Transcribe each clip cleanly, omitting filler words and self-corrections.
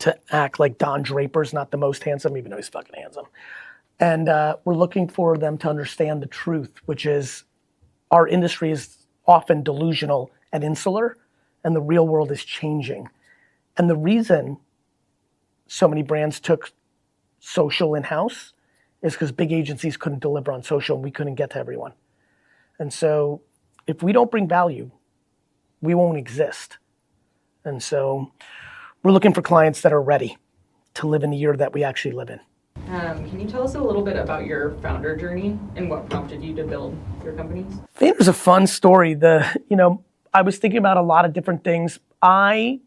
to act like Don Draper's not the most handsome, even though he's fucking handsome. And we're looking for them to understand the truth, which is our industry is often delusional and insular, and the real world is changing. And the reason so many brands took social in-house is because big agencies couldn't deliver on social and we couldn't get to everyone. And so if we don't bring value, we won't exist. And so we're looking for clients that are ready to live in the year that we actually live in. Can you tell us a little bit about your founder journey and what prompted you to build your companies? Vayner's a fun story. I was thinking about a lot of different things. I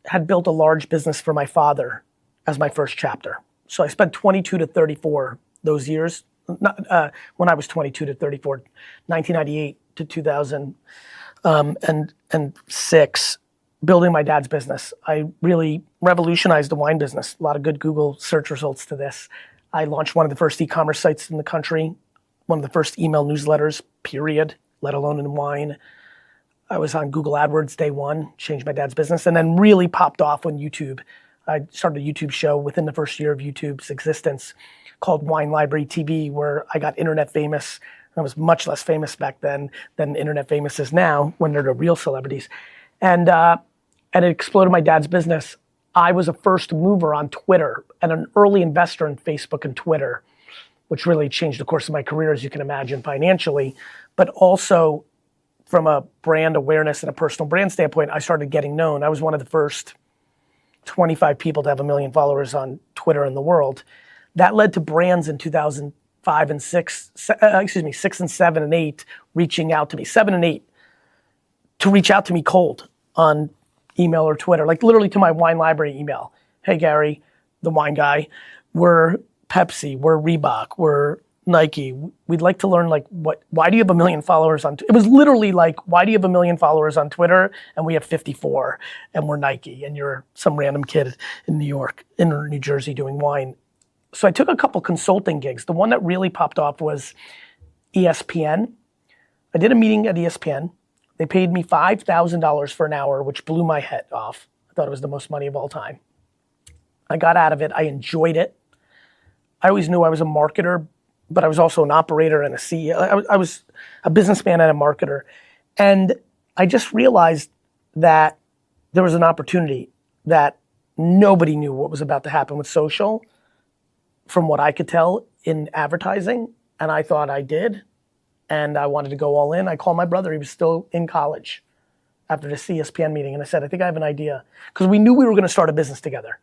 had built a large business for my father as my first chapter. So I spent 22 to 34 those years, when I was 22 to 34, 1998 to 2006, building my dad's business. I really revolutionized the wine business. A lot of good Google search results to this. I launched one of the first e-commerce sites in the country, one of the first email newsletters, period, let alone in wine. I was on Google AdWords day one, changed my dad's business, and then really popped off on YouTube. I started a YouTube show within the first year of YouTube's existence called Wine Library TV, where I got internet famous. I was much less famous back then than internet famous is now when they're the real celebrities. And it exploded my dad's business. I was a first mover on Twitter and an early investor in Facebook and Twitter, which really changed the course of my career, as you can imagine, financially, but also from a brand awareness and a personal brand standpoint, I started getting known. I was one of the first 25 people to have 1 million followers on Twitter in the world. That led to brands in 2005 and 6 and 7 and 8 reaching out to me, 7 and 8, to reach out to me cold on email or Twitter, like literally to my wine library email. Hey Gary, the wine guy, we're Pepsi, we're Reebok, we're Nike. We'd like to learn why do you have 1 million followers on, it was literally like, why do you have 1 million followers on Twitter and we have 54 and we're Nike and you're some random kid in New York, in New Jersey doing wine. So I took a couple consulting gigs. The one that really popped off was ESPN. I did a meeting at ESPN. They paid me $5,000 for an hour, which blew my head off. I thought it was the most money of all time. I got out of it, I enjoyed it. I always knew I was a marketer, but I was also an operator and a CEO. I was a businessman and a marketer. And I just realized that there was an opportunity that nobody knew what was about to happen with social, from what I could tell in advertising, and I thought I did. And I wanted to go all in. I called my brother, he was still in college after this ESPN meeting, and I said, I think I have an idea. Because we knew we were gonna start a business together.